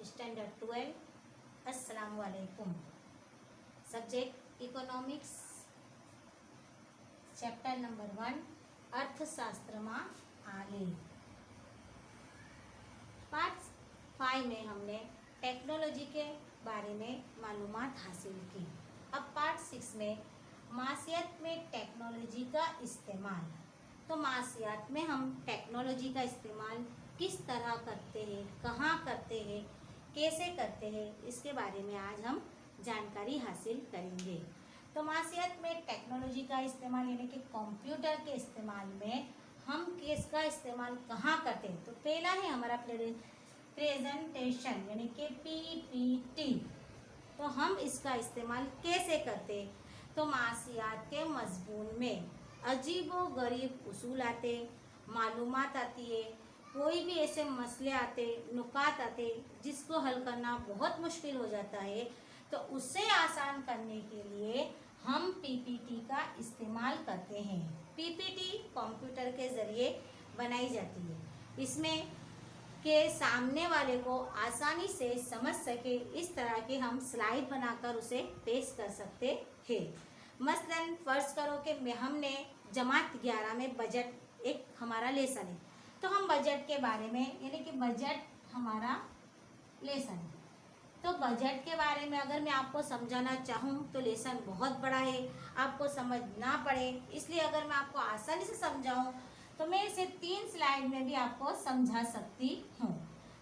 Standard 12। अस्सलाम वालेकुम। Subject economics, chapter number 1 अर्थशास्त्र में आले। पार्ट 5 में हमने टेक्नोलॉजी के बारे में मालूमात हासिल की। अब पार्ट 6 में माशियत में टेक्नोलॉजी का इस्तेमाल। तो माशियत में हम टेक्नोलॉजी का इस्तेमाल किस तरह करते हैं, कहाँ करते हैं, कैसे करते हैं, इसके बारे में आज हम जानकारी हासिल करेंगे। तो माशियत में टेक्नोलॉजी का इस्तेमाल यानी कि कंप्यूटर के इस्तेमाल में हम किसका इस्तेमाल कहाँ करते हैं। तो पहला है हमारा प्रेजेंटेशन यानी कि पीपीटी। तो हम इसका इस्तेमाल कैसे करते हैं। तो माशियात के मजमून में अजीबो गरीब उसूल आते, मालूमात आती है, कोई भी ऐसे मसले आते, नुकात आते जिसको हल करना बहुत मुश्किल हो जाता है। तो उसे आसान करने के लिए हम पीपीटी का इस्तेमाल करते हैं। पीपीटी कंप्यूटर के ज़रिए बनाई जाती है। इसमें के सामने वाले को आसानी से समझ सके इस तरह के हम स्लाइड बनाकर उसे पेश कर सकते हैं। मसलन फ़र्ज करो कि हमने जमात 11 में बजट एक हमारा लेसन है। तो हम बजट के बारे में यानी कि बजट हमारा लेसन है। तो बजट के बारे में अगर मैं आपको समझाना चाहूँ तो लेसन बहुत बड़ा है, आपको समझना पड़े। इसलिए अगर मैं आपको आसानी से समझाऊँ तो मैं इसे 3 स्लाइड में भी आपको समझा सकती हूँ।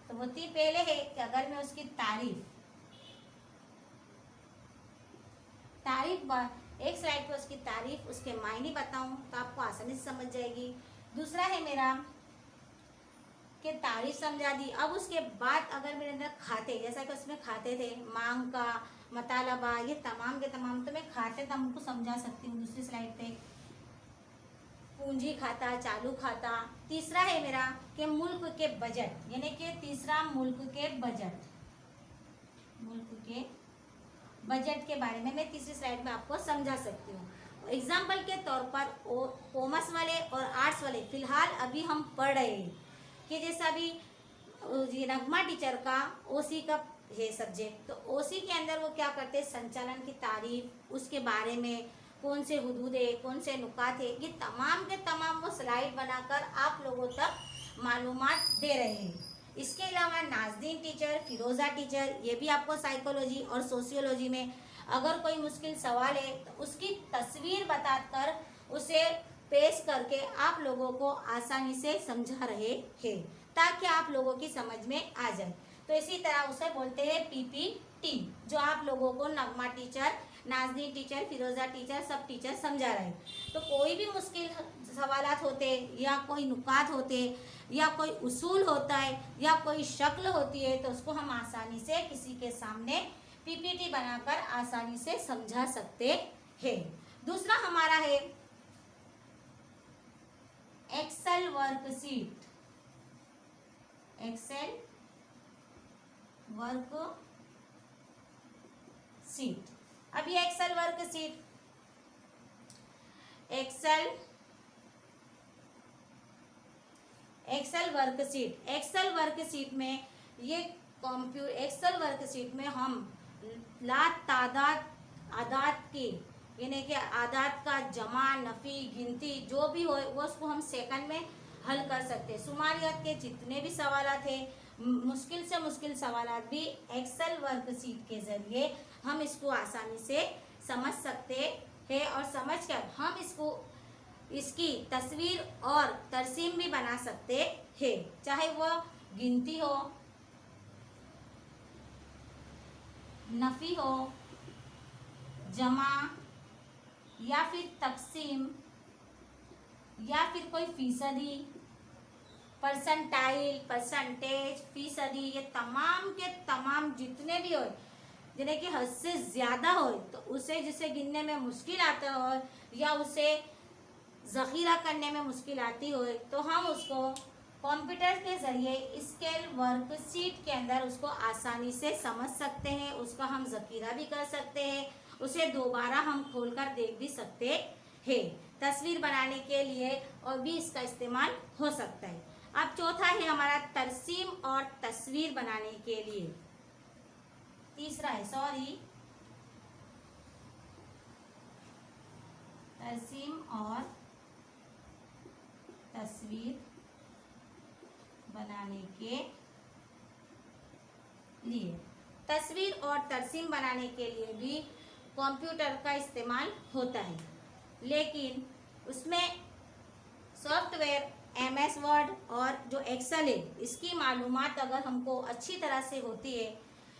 तो वो पहले है कि अगर मैं उसकी तारीफ एक स्लाइड पर उसकी तारीफ, उसके मायने बताऊं तो आपको आसानी से समझ जाएगी। दूसरा है मेरा कि तारीफ समझा दी। अब उसके बाद अगर मेरे अंदर खाते, जैसा कि उसमें खाते थे, मांग का मतलबा, ये तमाम के तमाम, तो मैं खाते तुमको समझा सकती हूँ दूसरी स्लाइड पे। पूंजी खाता, चालू खाता। तीसरा है मेरा कि मुल्क के बजट यानी कि तीसरा मुल्क के बजट के बारे में मैं तीसरी स्लाइड में आपको समझा सकती हूँ। एग्जाम्पल के तौर पर कॉमर्स वाले और आर्ट्स वाले फिलहाल अभी हम पढ़ रहे हैं कि जैसा अभी नगमा टीचर का ओसी का है सब्जेक्ट। तो ओसी के अंदर वो क्या करते हैं, संचालन की तारीफ, उसके बारे में कौन से हुदूद है, कौन से नुकात है, ये तमाम के तमाम वो स्लाइड बनाकर आप लोगों तक मालूमात दे रहे हैं। इसके अलावा नाज़दीन टीचर, फिरोज़ा टीचर, ये भी आपको साइकोलॉजी और सोशियोलॉजी में अगर कोई मुश्किल सवाल है तो उसकी तस्वीर बताकर उसे पेश करके आप लोगों को आसानी से समझा रहे हैं ताकि आप लोगों की समझ में आ जाए। तो इसी तरह उसे बोलते हैं पीपीटी, जो आप लोगों को नगमा टीचर, नाज़दीन टीचर, फिरोज़ा टीचर, सब टीचर समझा रहे हैं। तो कोई भी मुश्किल सवालात होते या कोई नुकात होते या कोई उसूल होता है या कोई शक्ल होती है तो उसको हम आसानी से किसी के सामने पीपीटी बनाकर आसानी से समझा सकते हैं। दूसरा हमारा है एक्सेल वर्कशीट। Excel worksheet. अब ये एक्सेल वर्कशीट में ये एक्सेल वर्कशीट में हम तादाद आदात की यानी कि आदात का जमा, नफ़ी, गिनती जो भी हो वो उसको हम सेकंड में हल कर सकते हैं। शुमारियत के जितने भी सवालात थे, मुश्किल से मुश्किल सवालात भी एक्सेल वर्कशीट के ज़रिए हम इसको आसानी से समझ सकते हैं और समझकर हम इसकी तस्वीर और तरसीम भी बना सकते हैं। चाहे वो गिनती हो, नफ़ी हो, जमा या फिर तकसीम या फिर कोई फीसदी, परसेंटाइल, परसेंटेज, फीसदी, ये तमाम के तमाम जितने भी हो जिन्हें कि हद से ज़्यादा हो तो उसे जिसे गिनने में मुश्किल आता हो या उसे ज़ख़ीरा करने में मुश्किल आती हो तो हम उसको कंप्यूटर के ज़रिए स्केल वर्कशीट के अंदर उसको आसानी से समझ सकते हैं, उसका हम ज़ख़ीरा भी कर सकते हैं, उसे दोबारा हम खोलकर देख भी सकते हैं तस्वीर बनाने के लिए और भी इसका इस्तेमाल हो सकता है। अब चौथा है हमारा तरसीम और तस्वीर बनाने के लिए। तीसरा है सॉरी, तरसीम और तस्वीर बनाने के लिए। तस्वीर और तरसीम बनाने के लिए भी कंप्यूटर का इस्तेमाल होता है, लेकिन उसमें सॉफ्टवेयर MS वर्ड और जो एक्सेल है इसकी मालूमात अगर हमको अच्छी तरह से होती है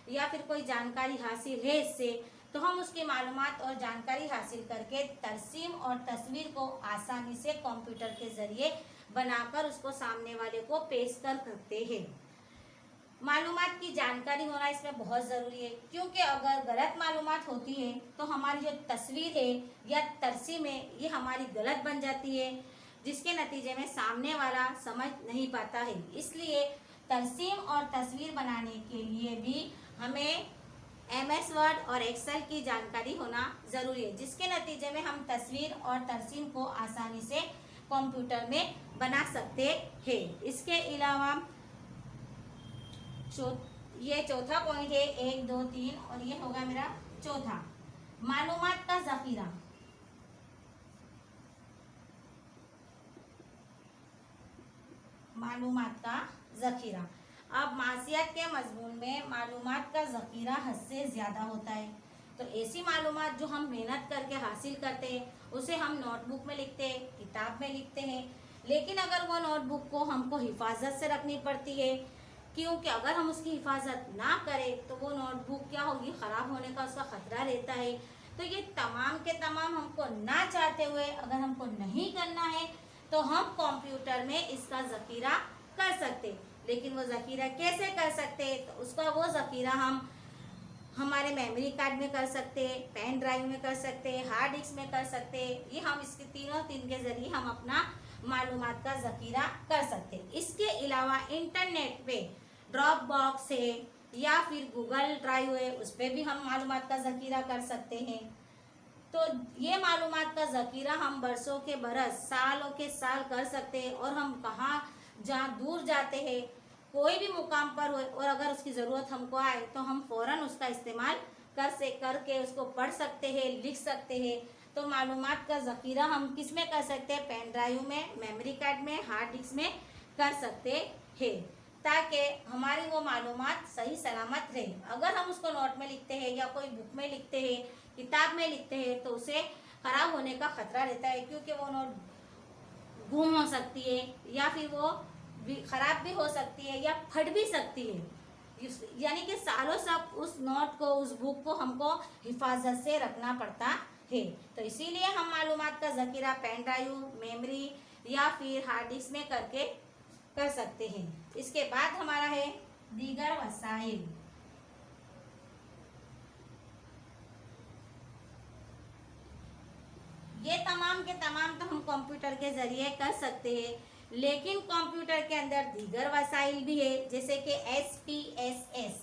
या फिर कोई जानकारी हासिल है इससे, तो हम उसकी मालूमात और जानकारी हासिल करके तरसीम और तस्वीर को आसानी से कंप्यूटर के ज़रिए बनाकर उसको सामने वाले को पेश कर सकते हैं। मालूमात की जानकारी होना इसमें बहुत ज़रूरी है, क्योंकि अगर गलत मालूमात होती है तो हमारी जो तस्वीर है या तरसीम है ये हमारी गलत बन जाती है, जिसके नतीजे में सामने वाला समझ नहीं पाता है। इसलिए तरसीम और तस्वीर बनाने के लिए भी हमें MS वर्ड और एक्सेल की जानकारी होना ज़रूरी है, जिसके नतीजे में हम तस्वीर और तरसीम को आसानी से कंप्यूटर में बना सकते हैं। इसके अलावा ये चौथा पॉइंट है, 1 2 3, और ये होगा मेरा चौथा, मालूमात का ज़ख़ीरा। मालूमात का ज़ख़ीरा। अब मासियात के मज़मून में मालूमात का ज़ख़ीरा हद से ज़्यादा होता है, तो ऐसी मालूमात जो हम मेहनत करके हासिल करते हैं उसे हम नोटबुक में लिखते हैं, किताब में लिखते हैं, लेकिन अगर वो नोटबुक को हमको हिफाजत से रखनी पड़ती है, क्योंकि अगर हम उसकी हिफाजत ना करें तो वो नोटबुक क्या होगी, ख़राब होने का उसका ख़तरा रहता है। तो ये तमाम के तमाम हमको ना चाहते हुए अगर हमको नहीं करना है तो हम कंप्यूटर में इसका ज़ख़ीरा कर सकते, लेकिन वो ज़ख़ीरा कैसे कर सकते, तो उसका वो ज़ख़ीरा हम हमारे मेमोरी कार्ड में कर सकते, पेन ड्राइव में कर सकते, हार्ड डिस्क में कर सकते। ये हम इसके तीन के ज़रिए हम अपना मालूमात का ज़ख़ीरा कर सकते। इसके अलावा इंटरनेट पे ड्रॉप बॉक्स है या फिर गूगल ड्राइव है, उस पर भी हम मालूमात का ज़ख़ीरा कर सकते हैं। तो ये मालूमात का ज़ख़ीरा हम बरसों के बरस, सालों के साल कर सकते हैं, और हम कहाँ जहाँ दूर जाते हैं, कोई भी मुकाम पर हो और अगर उसकी ज़रूरत हमको आए तो हम फ़ौरन उसका इस्तेमाल करके उसको पढ़ सकते हैं, लिख सकते हैं। तो मालूमात का ज़ख़ीरा हम किस में कर सकते हैं, पेन ड्राइव में, मेमोरी कार्ड में, हार्ड डिस्क में कर सकते हैं, ताकि हमारी वो मालूमात सही सलामत रहे। अगर हम उसको नोट में लिखते हैं या कोई बुक में लिखते हैं, किताब में लिखते हैं, तो उसे ख़राब होने का ख़तरा रहता है, क्योंकि वो नोट गुम हो सकती है या फिर वो ख़राब भी हो सकती है या फट भी सकती है, यानी कि सालों साल उस नोट को, उस बुक को हमको हिफाजत से रखना पड़ता है। तो इसीलिए हम मालूमात का ज़ख़ीरा पेन ड्राइव, मेमोरी या फिर हार्ड डिस्क में करके कर सकते हैं। इसके बाद हमारा है दीगर वसाइल। ये तमाम के तमाम तो हम कंप्यूटर के ज़रिए कर सकते हैं, लेकिन कंप्यूटर के अंदर दीगर वसाइल भी है, जैसे कि SPSS,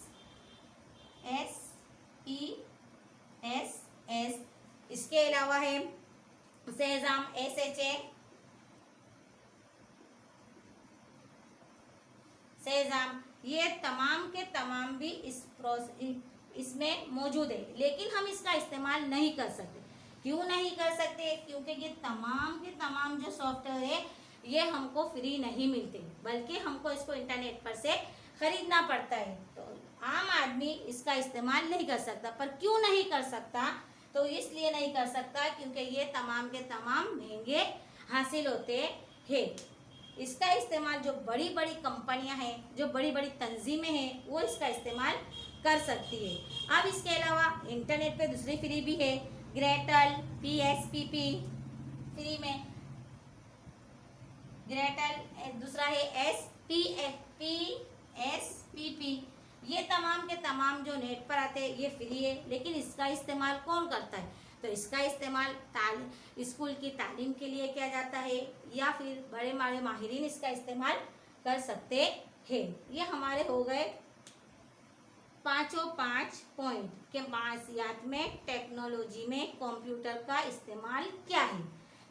इसके अलावा है सेज़ाम, SHA, सेज़ाम। ये तमाम के तमाम भी इसमें मौजूद है, लेकिन हम इसका इस्तेमाल नहीं कर सकते। क्यों नहीं कर सकते, क्योंकि ये तमाम के तमाम जो सॉफ्टवेयर है ये हमको फ्री नहीं मिलते, बल्कि हमको इसको इंटरनेट पर से ख़रीदना पड़ता है। तो आम आदमी इसका इस्तेमाल नहीं कर सकता। पर क्यों नहीं कर सकता, तो इसलिए नहीं कर सकता क्योंकि ये तमाम के तमाम महंगे हासिल होते हैं। इसका इस्तेमाल जो बड़ी बड़ी कंपनियां हैं, जो बड़ी बड़ी तंजीमें हैं, वो इसका इस्तेमाल कर सकती है। अब इसके अलावा इंटरनेट पे दूसरी फ्री भी है, ग्रेटल, PSPP फ्री में, ग्रेटल, दूसरा है SPSPP। ये तमाम के तमाम जो नेट पर आते हैं ये फ्री है, लेकिन इसका इस्तेमाल कौन करता है, तो इसका इस्तेमाल स्कूल की तालीम के लिए किया जाता है, या फिर बड़े बड़े माहिरीन इसका इस्तेमाल कर सकते हैं। ये हमारे हो गए 5 पॉइंट के मासियात में टेक्नोलॉजी में कंप्यूटर का इस्तेमाल क्या है।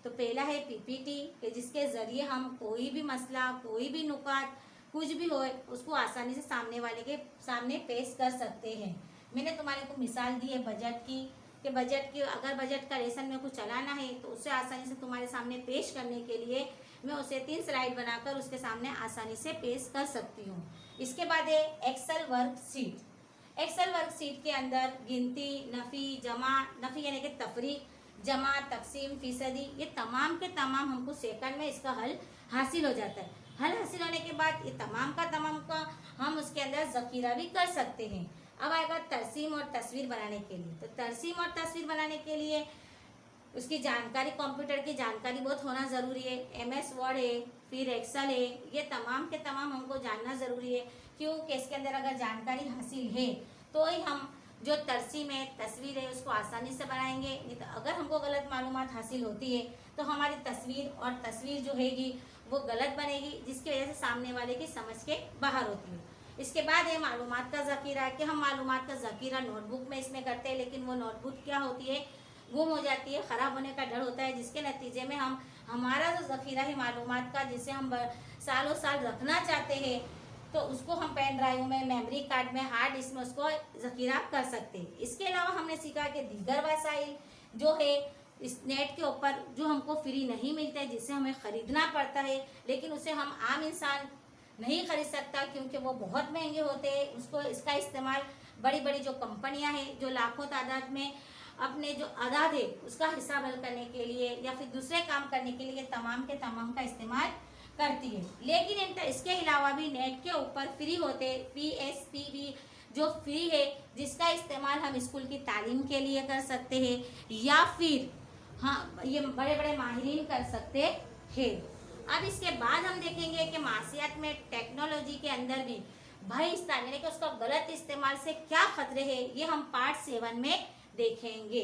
तो पहला है PPT, कि जिसके ज़रिए हम कोई भी मसला, कोई भी नुकात, कुछ भी हो उसको आसानी से सामने वाले के सामने पेश कर सकते हैं। मैंने तुम्हारे को मिसाल दी है बजट की, कि बजट की, अगर बजट का लेसन में कुछ चलाना है तो उसे आसानी से तुम्हारे सामने पेश करने के लिए मैं उसे 3 स्लाइड बनाकर उसके सामने आसानी से पेश कर सकती हूँ। इसके बाद है एक्सेल वर्कशीट। एक्सेल वर्कशीट के अंदर गिनती, नफ़ी, जमा, नफ़ी यानी कि तफरीक, जमा, तकसीम, फीसदी, ये तमाम के तमाम हमको सेकंड में इसका हल हासिल हो जाता है। हल हासिल होने के बाद ये तमाम का हम उसके अंदर ज़ख़ीरा भी कर सकते हैं। अब आएगा तरसीम और तस्वीर बनाने के लिए। तो तरसीम और तस्वीर बनाने के लिए उसकी जानकारी, कंप्यूटर की जानकारी बहुत होना ज़रूरी है। MS वर्ड है, फिर एक्सेल है, ये तमाम के तमाम हमको जानना ज़रूरी है। क्योंकि इसके अंदर अगर जानकारी हासिल है तो ही हम जो तरसीम है, तस्वीर है, उसको आसानी से बनाएंगे। नहीं तो अगर हमको गलत मालूमात हासिल होती है तो हमारी तस्वीर जो हैगी वो गलत बनेगी, जिसकी वजह से सामने वाले की समझ के बाहर होती है। इसके बाद है मालूमात का ज़ख़ीरा, कि हम मालूमात का ज़ख़ीरा नोटबुक में इसमें करते हैं, लेकिन वो नोटबुक क्या होती है, गुम हो जाती है, ख़राब होने का डर होता है, जिसके नतीजे में हम हमारा जो ज़ख़ीरा है मालूमात का, जिसे हम सालों साल रखना चाहते हैं, तो उसको हम पेन ड्राइव में, मेमोरी कार्ड में, हार्ड डिस्क में उसको ज़ख़ीरा कर सकते हैं। इसके अलावा हमने सीखा कि दीगर वसाइल जो है इस नेट के ऊपर जो हमको फ्री नहीं मिलता है, जिसे हमें ख़रीदना पड़ता है, लेकिन उसे हम आम इंसान नहीं खरीद सकता क्योंकि वो बहुत महंगे होते हैं। उसको इसका इस्तेमाल बड़ी बड़ी जो कंपनियां हैं जो लाखों तादाद में अपने जो आदाद है उसका हिसाब हल करने के लिए या फिर दूसरे काम करने के लिए तमाम के तमाम का इस्तेमाल करती है। लेकिन इसके अलावा भी नेट के ऊपर फ्री होते PSPV जो फ्री है, जिसका इस्तेमाल हम स्कूल की तालीम के लिए कर सकते हैं या फिर हाँ ये बड़े बड़े माहिरीन कर सकते हैं। अब इसके बाद हम देखेंगे कि मासियात में टेक्नोलॉजी के अंदर भी भय स्थान यानी कि उसका गलत इस्तेमाल से क्या खतरे हैं, ये हम पार्ट 7 में देखेंगे।